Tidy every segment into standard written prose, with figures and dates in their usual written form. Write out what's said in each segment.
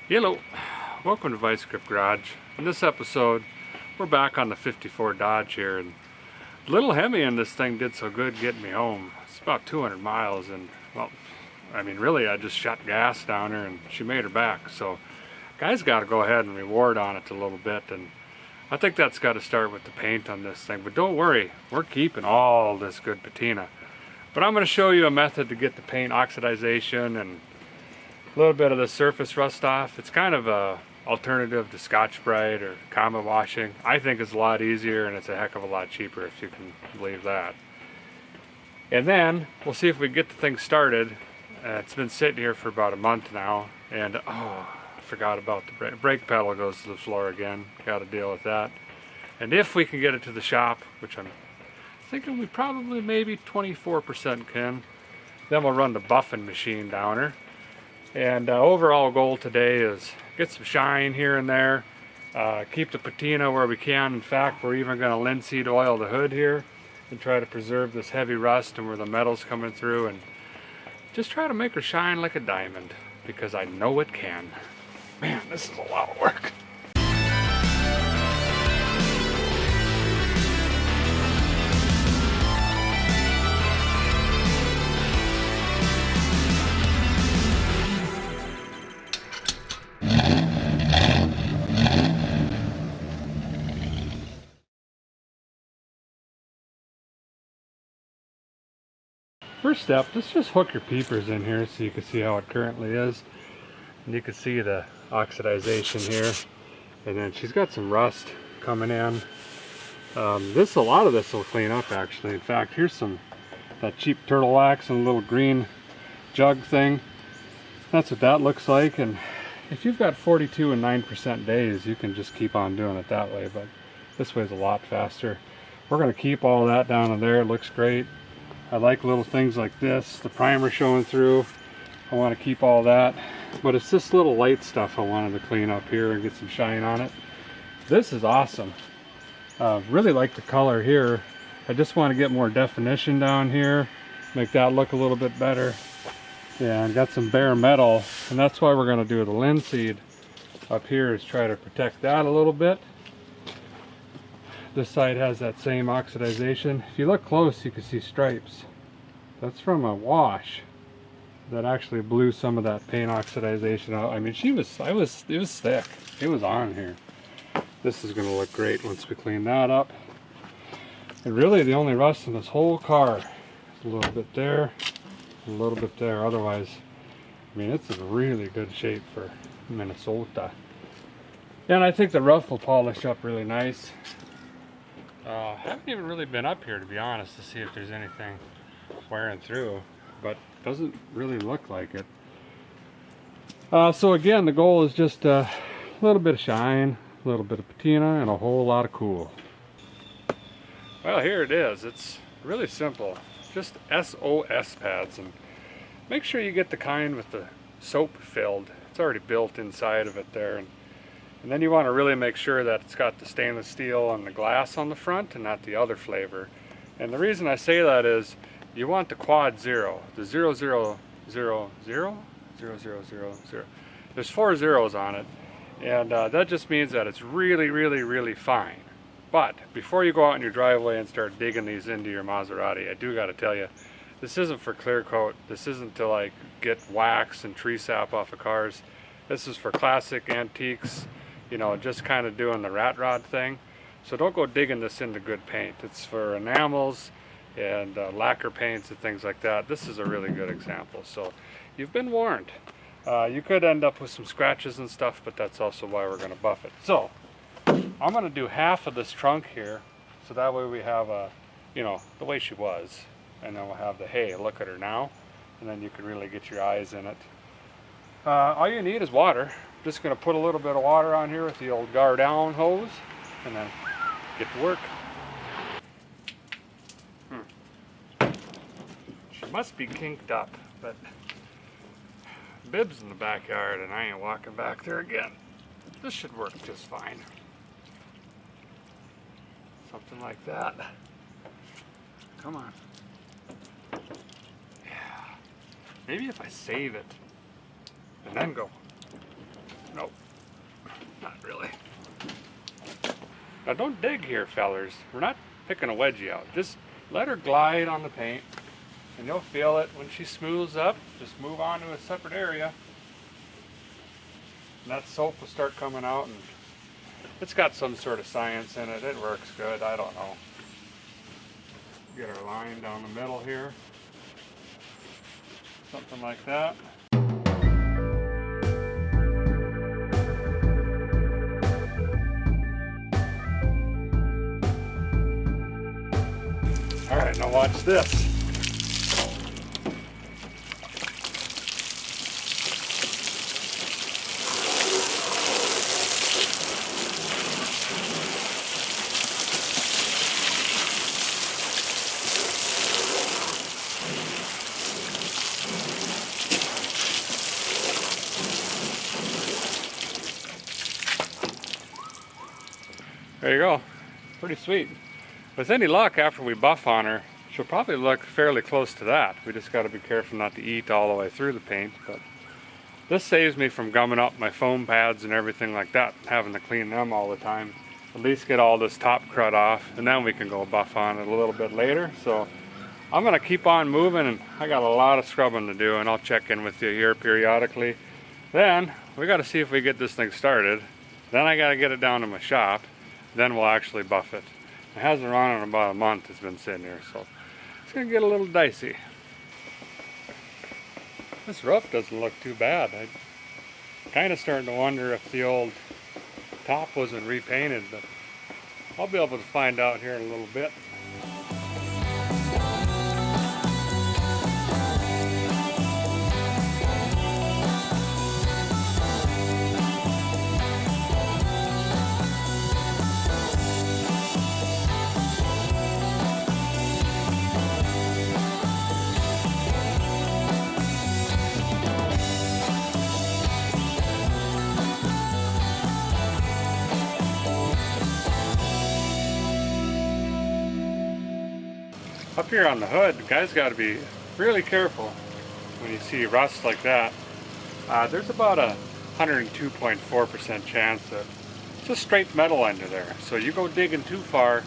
Hello, welcome to Vice Grip Garage. In this episode, we're back on the 54 Dodge here, and little HEMI in this thing did so good getting me home. It's about 200 miles, and well, I mean really I just shot gas down her and she made her back. So guys got to go ahead and reward on it a little bit, and I think that's got to start with the paint on this thing. But don't worry, we're keeping all this good patina. But I'm going to show you a method to get the paint oxidization and a little bit of the surface rust off. It's kind of a alternative to Scotch-Brite or common washing. I think it's a lot easier and it's a heck of a lot cheaper, if you can believe that. And then we'll see if we get the thing started. It's been sitting here for about a month now, and I forgot about the brake pedal goes to the floor again. Got to deal with that. And if we can get it to the shop, which I'm thinking we probably maybe 24% can, then we'll run the buffing machine down her. And overall goal today is get some shine here and there, keep the patina where we can. In fact, we're even going to linseed oil the hood here and try to preserve this heavy rust and where the metal's coming through, and just try to make her shine like a diamond, because I know it can. Man, this is a lot of work. First step, let's just hook your peepers in here so you can see how it currently is. And you can see the oxidization here. And then she's got some rust coming in. A lot of this will clean up actually. In fact, here's that cheap turtle wax and a little green jug thing. That's what that looks like. And if you've got 42 and 9% days, you can just keep on doing it that way. But this way's a lot faster. We're going to keep all that down in there. It looks great. I like little things like this, the primer showing through. I want to keep all that, but it's this little light stuff I wanted to clean up here and get some shine on it. This is awesome. Really like the color here. I just want to get more definition down here, make that look a little bit better. And got some bare metal, and that's why we're going to do the linseed up here, is try to protect that a little bit. This side has that same oxidization. If you look close, you can see stripes. That's from a wash that actually blew some of that paint oxidization out. I mean, it was thick. It was on here. This is going to look great once we clean that up. And really, the only rust in this whole car is a little bit there, a little bit there. Otherwise, I mean, it's in really good shape for Minnesota. And I think the rough will polish up really nice. I haven't even really been up here, to be honest, to see if there's anything wearing through, but doesn't really look like it. So again, the goal is just a little bit of shine, a little bit of patina, and a whole lot of cool. Well, here it is. It's really simple. Just SOS pads, and make sure you get the kind with the soap filled. It's already built inside of it there. And then you want to really make sure that it's got the stainless steel and the glass on the front and not the other flavor. And the reason I say that is you want the quad 0, the 0000, 0000. There's 4 zeros on it, and that just means that it's really, really, really fine. But before you go out in your driveway and start digging these into your Maserati, I do got to tell you, this isn't for clear coat. This isn't to like get wax and tree sap off of cars. This is for classic antiques. You know, just kind of doing the rat rod thing. So don't go digging this into good paint. It's for enamels and lacquer paints and things like that. This is a really good example. So you've been warned. You could end up with some scratches and stuff, but that's also why we're going to buff it. So I'm going to do half of this trunk here, so that way we have the way she was, and then we'll have the, hey, look at her now, and then you can really get your eyes in it. All you need is water. Just going to put a little bit of water on here with the old Gardon hose, and then get to work. She must be kinked up, but Bib's in the backyard and I ain't walking back there again. This should work just fine. Something like that. Come on. Yeah. Maybe if I save it and then go. No. Now don't dig here, fellers. We're not picking a wedgie out. Just let her glide on the paint and you'll feel it when she smooths up. Just move on to a separate area. And that soap will start coming out, and it's got some sort of science in it. It works good. I don't know. Get our line down the middle here. Something like that. All right, now watch this. There you go. Pretty sweet. With any luck, after we buff on her, she'll probably look fairly close to that. We just got to be careful not to eat all the way through the paint. But this saves me from gumming up my foam pads and everything like that, having to clean them all the time. At least get all this top crud off, and then we can go buff on it a little bit later. So I'm going to keep on moving, and I got a lot of scrubbing to do, and I'll check in with you here periodically. Then we got to see if we get this thing started. Then I got to get it down to my shop. Then we'll actually buff it. It hasn't run in about a month. It's been sitting here, so it's gonna get a little dicey. This roof doesn't look too bad. I'm kind of starting to wonder if the old top wasn't repainted, but I'll be able to find out here in a little bit. Up here on the hood, guys got to be really careful when you see rust like that. There's about a 102.4% chance that it's just straight metal under there. So you go digging too far,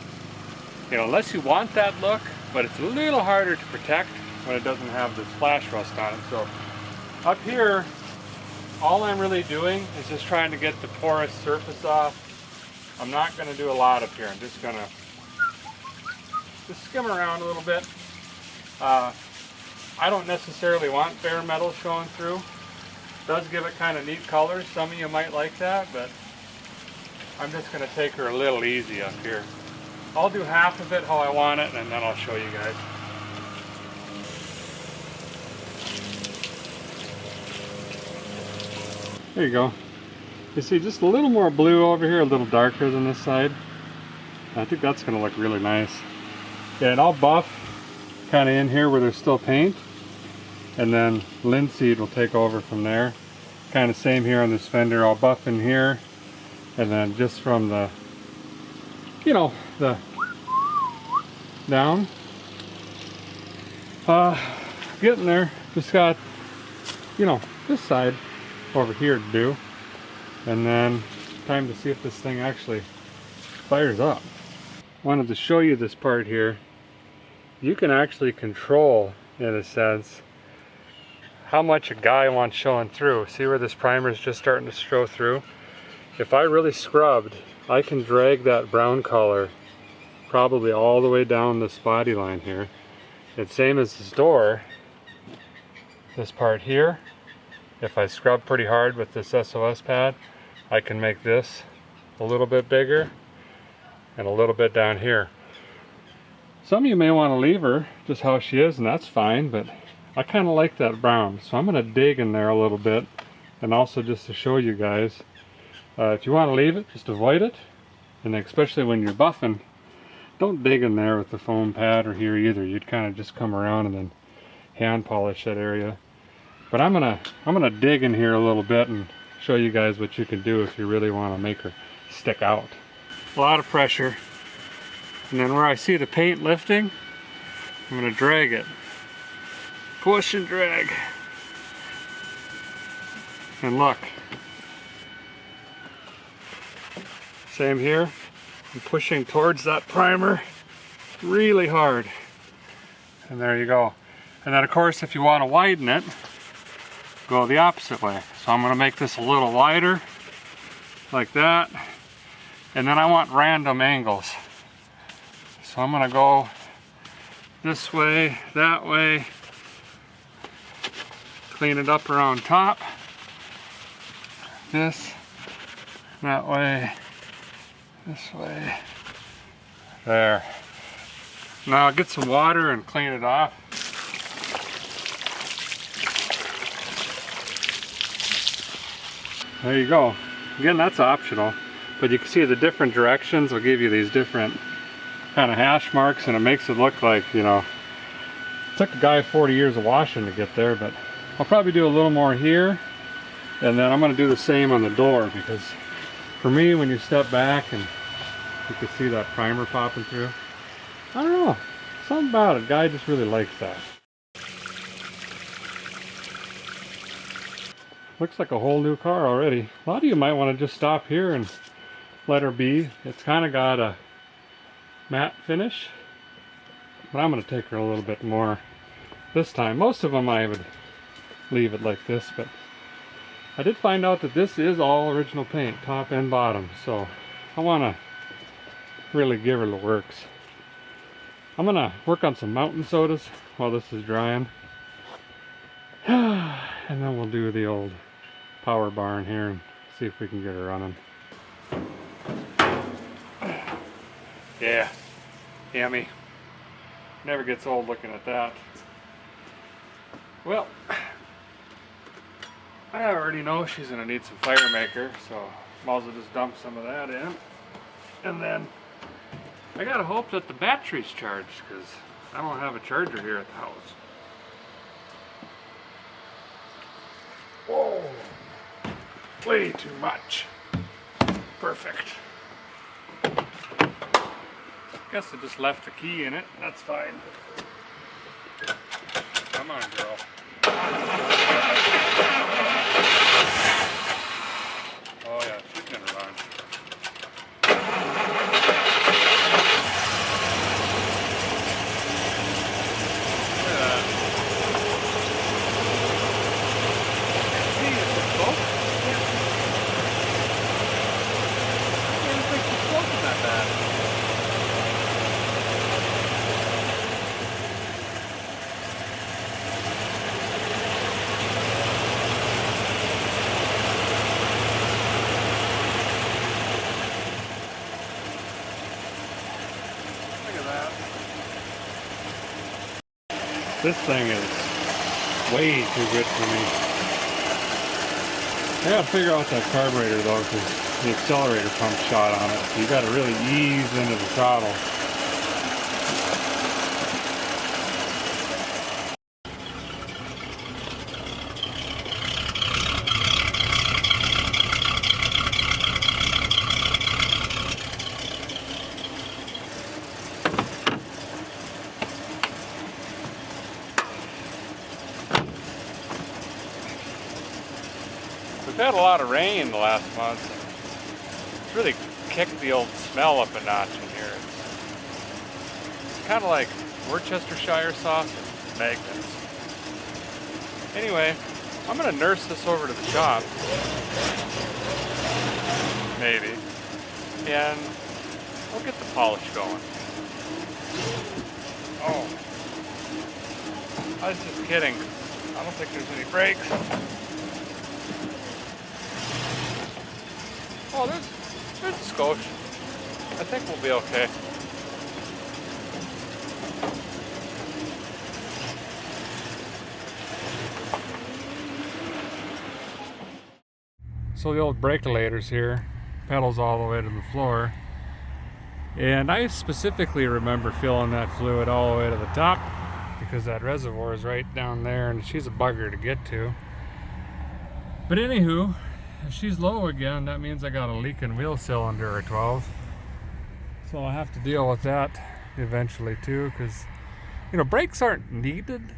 you know, unless you want that look, but it's a little harder to protect when it doesn't have this flash rust on it. So up here, all I'm really doing is just trying to get the porous surface off. I'm not going to do a lot up here. I'm just going to skim around a little bit. I don't necessarily want bare metal showing through. It does give it kind of neat colors. Some of you might like that, but I'm just going to take her a little easy up here. I'll do half of it how I want it, and then I'll show you guys. There you go. You see just a little more blue over here, a little darker than this side. I think that's going to look really nice. Yeah, and I'll buff kind of in here where there's still paint, and then Linseed will take over from there. Kind of same here on this fender. I'll buff in here, and then just from the, you know, the down. Getting there. Just got, you know, this side over here to do, and then time to see if this thing actually fires up. Wanted to show you this part here. You can actually control, in a sense, how much a guy wants showing through. See where this primer is just starting to show through? If I really scrubbed, I can drag that brown color probably all the way down this body line here. And same as this door, this part here, if I scrub pretty hard with this SOS pad, I can make this a little bit bigger and a little bit down here. Some of you may want to leave her just how she is, and that's fine, but I kind of like that brown. So I'm going to dig in there a little bit, and also just to show you guys, if you want to leave it, just avoid it. And especially when you're buffing, don't dig in there with the foam pad or here either. You'd kind of just come around and then hand polish that area. But I'm gonna dig in here a little bit and show you guys what you can do if you really want to make her stick out. A lot of pressure. And then where I see the paint lifting, I'm going to drag it. Push and drag. And look. Same here. I'm pushing towards that primer really hard. And there you go. And then of course if you want to widen it, go the opposite way. So I'm going to make this a little wider, like that. And then I want random angles. So I'm going to go this way, that way, clean it up around top, this, that way, this way, there. Now I'll get some water and clean it off. There you go. Again, that's optional, but you can see the different directions will give you these different kind of hash marks, and it makes it look like, you know, it took a guy 40 years of washing to get there, but I'll probably do a little more here, and then I'm going to do the same on the door, because for me, when you step back and you can see that primer popping through, I don't know, something about it, guy just really likes that. Looks like a whole new car already. A lot of you might want to just stop here and let her be. It's kind of got a matte finish, but I'm going to take her a little bit more this time. Most of them I would leave it like this, but I did find out that this is all original paint, top and bottom, so I want to really give her the works. I'm going to work on some mountain sodas while this is drying, and then we'll do the old power barn here and see if we can get her running. Yeah, HEMI. Never gets old looking at that. Well, I already know she's going to need some fire maker, so might as well just dump some of that in. And then I gotta hope that the battery's charged, because I don't have a charger here at the house. Whoa, way too much. Perfect. Guess I just left the key in it. That's fine. Come on, girl. Oh yeah, she's gonna run. Look at that. See, is it smoke? I didn't think she's smoking that bad. This thing is way too good for me. I gotta figure out that carburetor though, because the accelerator pump shot on it. So you gotta really ease into the throttle. We've had a lot of rain the last month. It's really kicked the old smell up a notch in here. It's kind of like Worcestershire sauce and magnets. Anyway, I'm going to nurse this over to the shop. Maybe. And we'll get the polish going. Oh. I was just kidding. I don't think there's any brakes. Oh, there's a skosh. I think we'll be okay. So the old breakalators here, pedals all the way to the floor. And I specifically remember filling that fluid all the way to the top, because that reservoir is right down there and she's a bugger to get to. But anywho, if she's low again, that means I got a leaking wheel cylinder or 12. So I'll have to deal with that eventually too, because, you know, brakes aren't needed,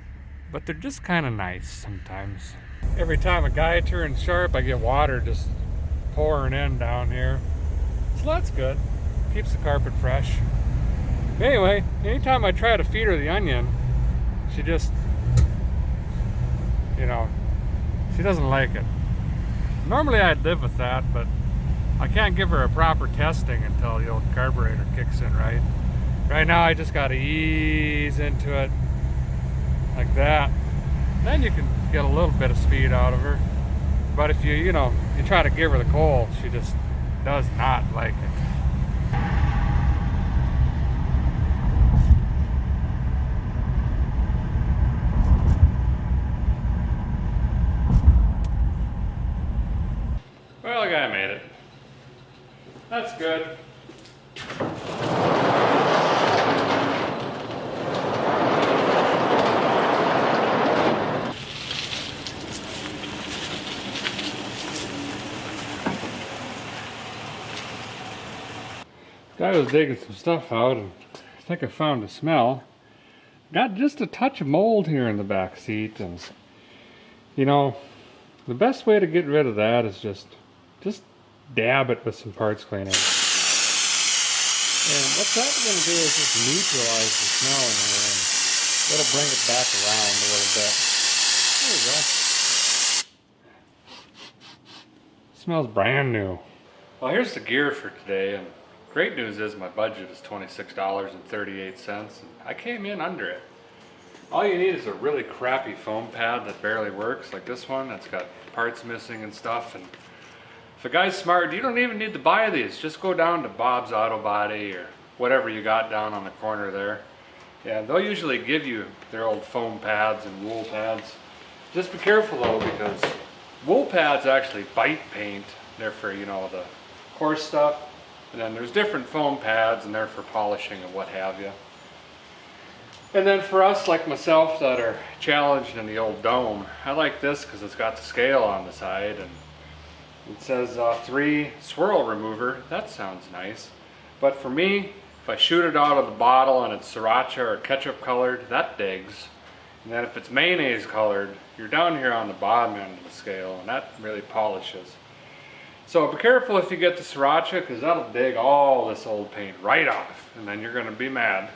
but they're just kind of nice sometimes. Every time a guy turns sharp, I get water just pouring in down here. So that's good. keeps the carpet fresh. Anyway, anytime I try to feed her the onion, she just, you know, she doesn't like it. Normally I'd live with that, but I can't give her a proper testing until the old carburetor kicks in right. Right now I just gotta ease into it like that. Then you can get a little bit of speed out of her. But if you try to give her the coal, she just does not like it. Well, the guy made it. That's good. Guy was digging some stuff out, and I think I found a smell. Got just a touch of mold here in the back seat, and you know, the best way to get rid of that is just dab it with some parts cleaner. And what's that going to do is just neutralize the smell in here, and it'll bring it back around a little bit. There we go. Smells brand new. Well, here's the gear for today, and great news is my budget is $26.38, and I came in under it. All you need is a really crappy foam pad that barely works, like this one that's got parts missing and stuff. And if a guy's smart, you don't even need to buy these. Just go down to Bob's Auto Body or whatever you got down on the corner there. Yeah, they'll usually give you their old foam pads and wool pads. Just be careful though, because wool pads actually bite paint. They're for, you know, the coarse stuff. And then there's different foam pads, and they're for polishing and what have you. And then for us like myself that are challenged in the old dome, I like this because it's got the scale on the side, and it says 3 swirl remover. That sounds nice. But for me, if I shoot it out of the bottle and it's sriracha or ketchup colored, that digs. And then if it's mayonnaise colored, you're down here on the bottom end of the scale, and that really polishes. So be careful if you get the sriracha, because that'll dig all this old paint right off, and then you're going to be mad.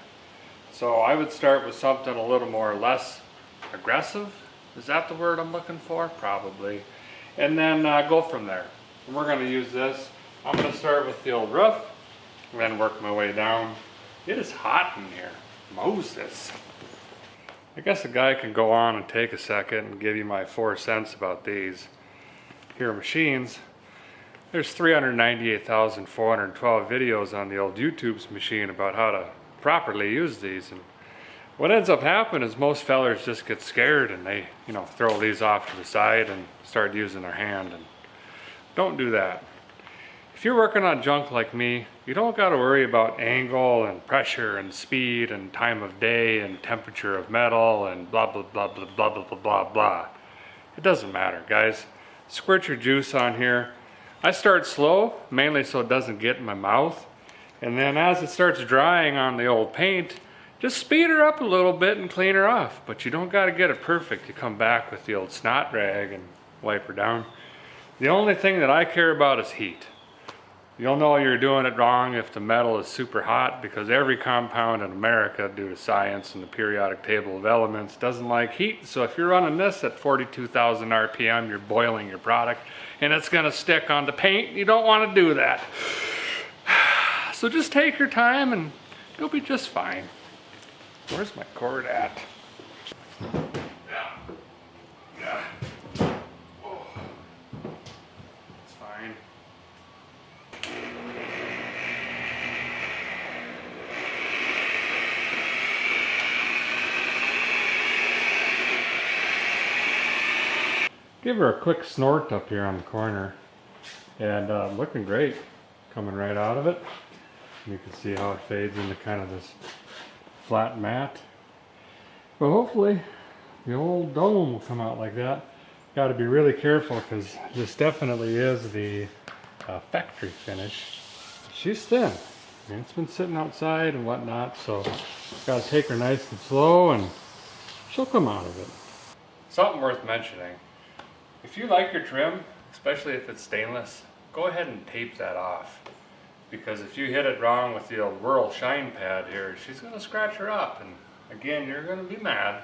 So I would start with something a little more less aggressive. Is that the word I'm looking for? Probably. And then go from there. And we're going to use this. I'm going to start with the old roof, and then work my way down. It is hot in here. Moses. I guess a guy can go on and take a second and give you my 4 cents about these here machines. There's 398,412 videos on the old YouTube's machine about how to properly use these, and what ends up happening is most fellers just get scared and they, you know, throw these off to the side and start using their hand, and don't do that. If you're working on junk like me, you don't got to worry about angle and pressure and speed and time of day and temperature of metal and blah blah blah blah blah blah blah blah blah. It doesn't matter, guys. Squirt your juice on here. I start slow, mainly so it doesn't get in my mouth. And then as it starts drying on the old paint, just speed her up a little bit and clean her off. But you don't got to get it perfect. You come back with the old snot rag and wipe her down. The only thing that I care about is heat. You'll know you're doing it wrong if the metal is super hot, because every compound in America, due to science and the periodic table of elements, doesn't like heat. So if you're running this at 42,000 RPM, you're boiling your product, and it's going to stick on the paint. You don't want to do that. So just take your time and you'll be just fine. Where's my cord at? Yeah. Oh. It's fine. Give her a quick snort up here on the corner, and looking great, coming right out of it. You can see how it fades into kind of this flat mat. But hopefully the old dome will come out like that. Got to be really careful, because this definitely is the factory finish. She's thin. I mean, it's been sitting outside and whatnot, so got to take her nice and slow, and she'll come out of it. Something worth mentioning. If you like your trim, especially if it's stainless, go ahead and tape that off. Because if you hit it wrong with the old Whirl Shine Pad here, she's going to scratch her up, and again, you're going to be mad.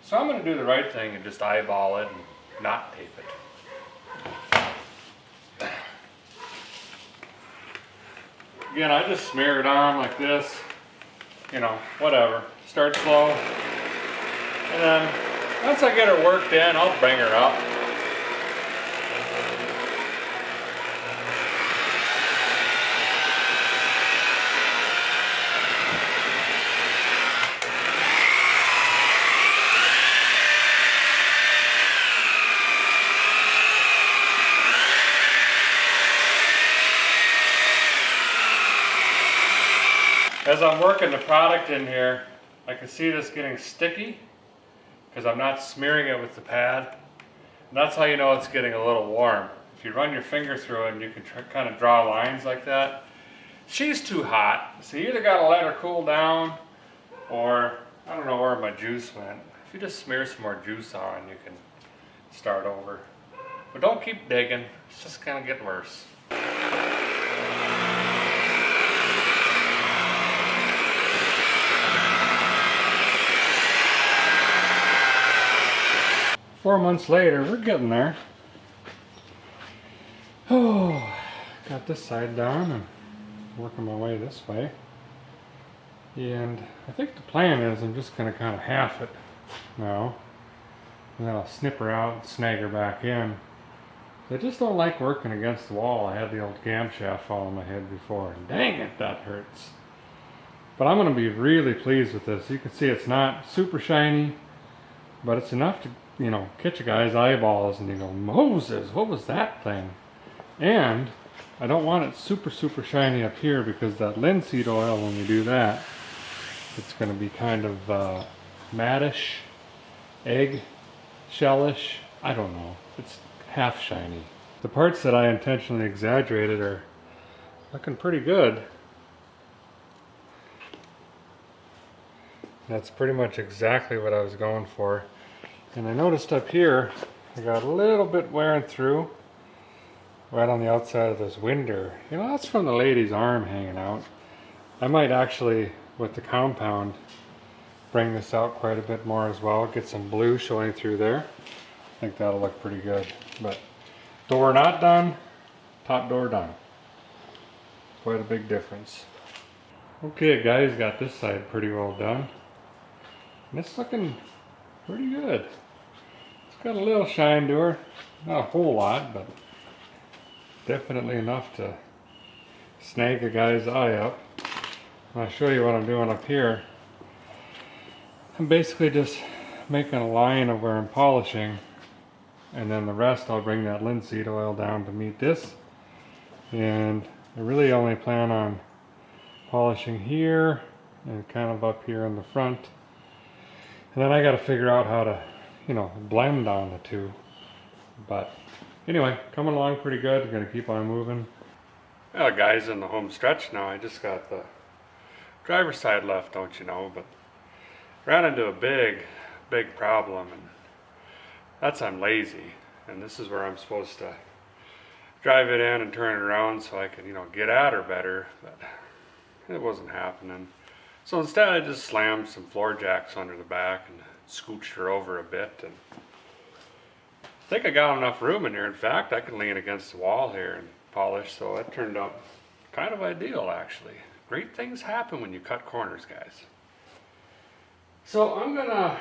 So I'm going to do the right thing and just eyeball it and not tape it. Again, I just smear it on like this, you know, whatever. Start slow, and then once I get her worked in, I'll bring her up. As I'm working the product in here, I can see this getting sticky because I'm not smearing it with the pad. And that's how you know it's getting a little warm. If you run your finger through it and you can kind of draw lines like that, she's too hot. So you either got to let her cool down, or I don't know where my juice went. If you just smear some more juice on, you can start over. But don't keep digging, it's just going to get worse. 4 months later, we're getting there. Oh, got this side down and working my way this way. And I think the plan is I'm just going to kind of half it now. And then I'll snip her out and snag her back in. I just don't like working against the wall. I had the old camshaft fall on my head before, and dang it, that hurts. But I'm going to be really pleased with this. You can see it's not super shiny, but it's enough to, you know, catch a guy's eyeballs and you go, Moses, what was that thing? And I don't want it super shiny up here, because that linseed oil, when we do that, it's going to be kind of mattish, egg shellish. I don't know. It's half shiny. The parts that I intentionally exaggerated are looking pretty good. That's pretty much exactly what I was going for. And I noticed up here, I got a little bit wearing through right on the outside of this winder. You know, that's from the lady's arm hanging out. I might actually, with the compound, bring this out quite a bit more as well. Get some blue showing through there. I think that'll look pretty good. But door not done, top door done. Quite a big difference. Okay guys, got this side pretty well done. And it's looking pretty good. It's got a little shine to her. Not a whole lot, but definitely enough to snag a guy's eye up. I'll show you what I'm doing up here. I'm basically just making a line of where I'm polishing, and then the rest I'll bring that linseed oil down to meet this. And I really only plan on polishing here and kind of up here in the front. And then I got to figure out how to, you know, blend on the two. But anyway, coming along pretty good. I'm going to keep on moving. Well, guys, in the home stretch now. I just got the driver's side left, don't you know? But ran into a big problem, and that's I'm lazy. And this is where I'm supposed to drive it in and turn it around so I can, you know, get at her better. But it wasn't happening. So instead I just slammed some floor jacks under the back and scooched her over a bit. And I think I got enough room in here. In fact, I can lean against the wall here and polish, so it turned out kind of ideal actually. Great things happen when you cut corners, guys. So I'm gonna,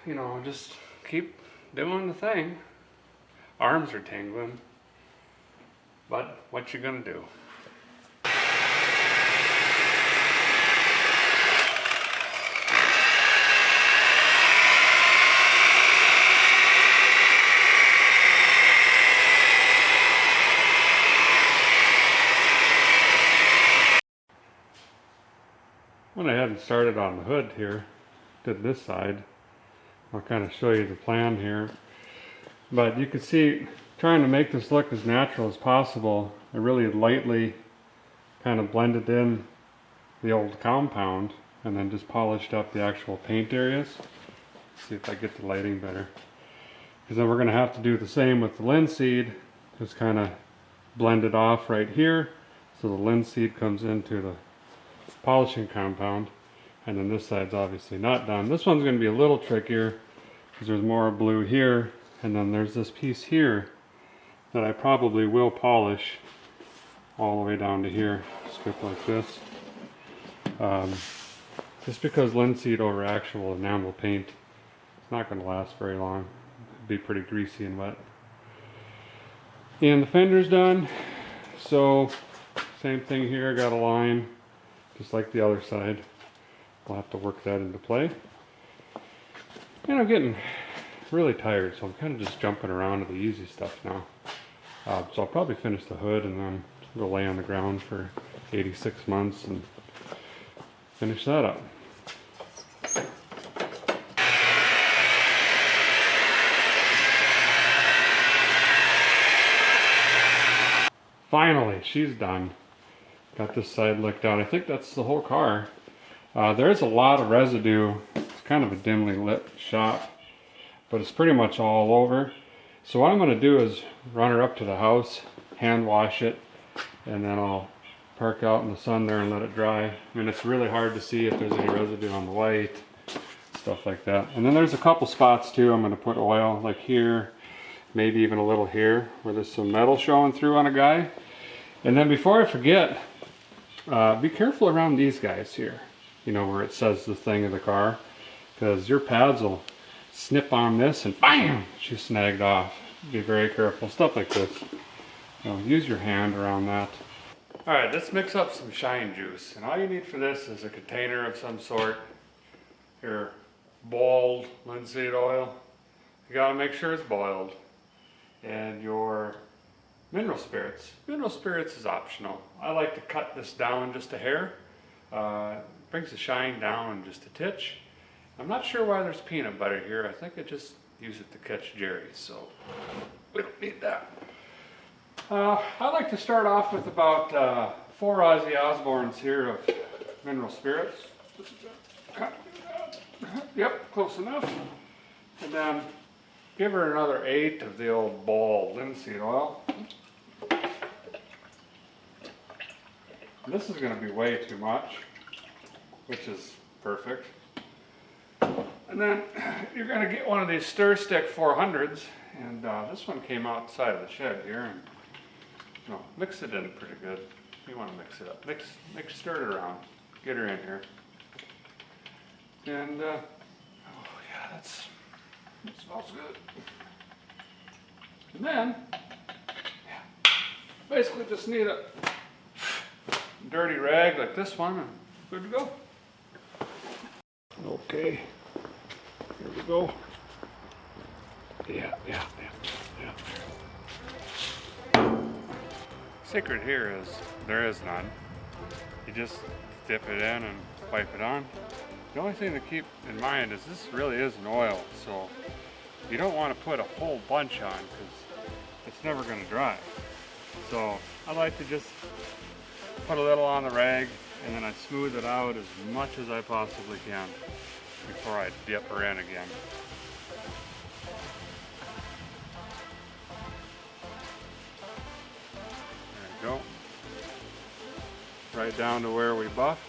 you know, just keep doing the thing. Arms are tingling, but what you gonna do? Went ahead and started on the hood here, did this side. I'll kind of show you the plan here. But you can see, trying to make this look as natural as possible, I really lightly kind of blended in the old compound and then just polished up the actual paint areas. See if I get the lighting better. Because then we're going to have to do the same with the linseed. Just kind of blend it off right here. So the linseed comes into the polishing compound, and then this side's obviously not done. This one's going to be a little trickier because there's more blue here, and then there's this piece here that I probably will polish all the way down to here, skip like this. Just because linseed over actual enamel paint, it's not going to last very long. It'll be pretty greasy and wet. And the fender's done, so same thing here, got a line just like the other side. We'll have to work that into play. And I'm getting really tired, so I'm kind of just jumping around to the easy stuff now. So I'll probably finish the hood and then go lay on the ground for 86 months and finish that up. Finally, she's done. Got this side licked out. I think that's the whole car. There's a lot of residue. It's kind of a dimly lit shop, but it's pretty much all over. So what I'm going to do is run her up to the house, hand wash it, and then I'll park out in the sun there and let it dry. I mean, it's really hard to see if there's any residue on the white, stuff like that. And then there's a couple spots too. I'm going to put oil like here, maybe even a little here where there's some metal showing through on a guy. And then before I forget, be careful around these guys here, you know, where it says the thing of the car, because your pads will snip on this and bam, she's snagged off. Be very careful, stuff like this. You know, use your hand around that. All right, let's mix up some shine juice, and all you need for this is a container of some sort. Your boiled linseed oil, you gotta make sure it's boiled, and your mineral spirits. Mineral spirits is optional. I like to cut this down just a hair. Brings the shine down just a titch. I'm not sure why there's peanut butter here. I think I just use it to catch Jerry's, so we don't need that. I like to start off with about 4 Ozzy Osbournes here of mineral spirits. Yep, close enough. And then give her another 8 of the old ball linseed oil. This is going to be way too much, which is perfect. And then you're going to get one of these stir stick 400s, and this one came outside of the shed here, and you know, mix it in pretty good. You want to mix it up. Stir it around. Get her in here. And oh yeah, that smells good. And then, yeah, basically just need a dirty rag like this one, and good to go. Okay, here we go. Yeah. Secret here is there is none. You just dip it in and wipe it on. The only thing to keep in mind is this really is an oil, so you don't want to put a whole bunch on because it's never going to dry. So I like to just put a little on the rag, and then I smooth it out as much as I possibly can before I dip her in again. There we go. Right down to where we buffed.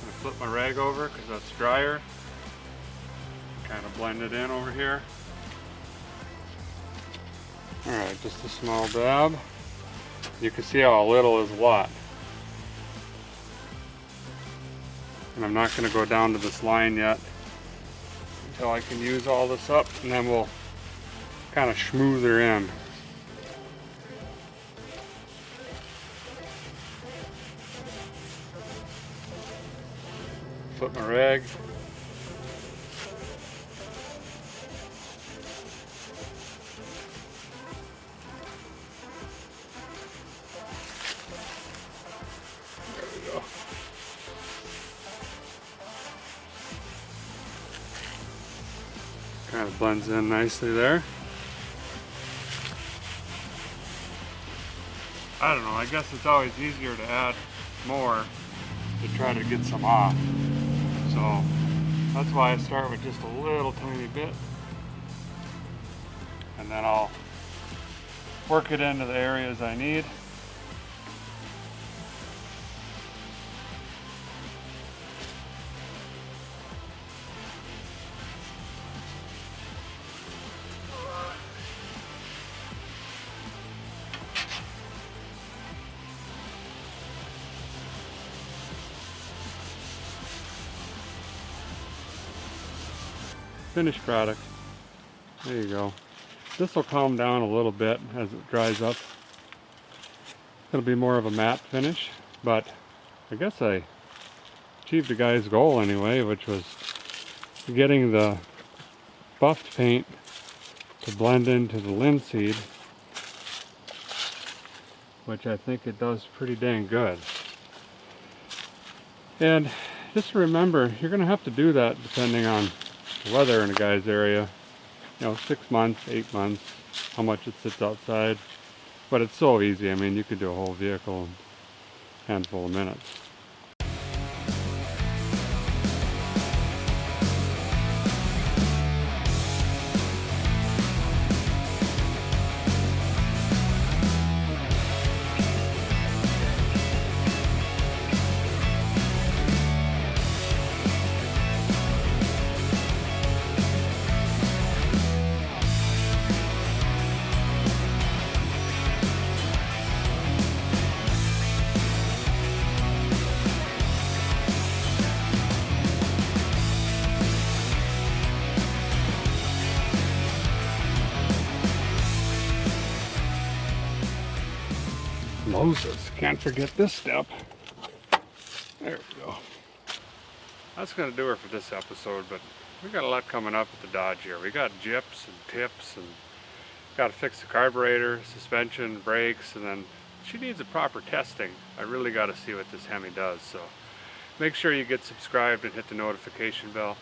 I'm going to flip my rag over because that's drier. Kind of blend it in over here. Alright, just a small dab. You can see how little is what. And I'm not going to go down to this line yet until I can use all this up, and then we'll kind of schmooze her in. Flip my rag. Kind of blends in nicely there. I don't know, I guess it's always easier to add more to try to get some off. So That's why I start with just a little tiny bit, and then I'll work it into the areas I need. Finished product. There you go. This will calm down a little bit as it dries up. It'll be more of a matte finish, but I guess I achieved the guy's goal anyway, which was getting the buffed paint to blend into the linseed, which I think it does pretty dang good. And just remember, you're going to have to do that depending on the weather in a guy's area. You know, 6 months, 8 months, how much it sits outside. But it's so easy. I mean, you could do a whole vehicle in a handful of minutes. Moses, can't forget this step. There we go. That's going to do it for this episode, but we got a lot coming up at the Dodge here. We got gyps and tips, and got to fix the carburetor, suspension, brakes, and then she needs a proper testing. I really got to see what this HEMI does, so make sure you get subscribed and hit the notification bell.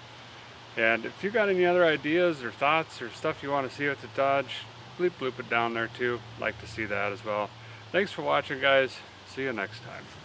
And if you got any other ideas or thoughts or stuff you want to see with the Dodge, bloop it down there too. Like to see that as well. Thanks for watching, guys. See you next time.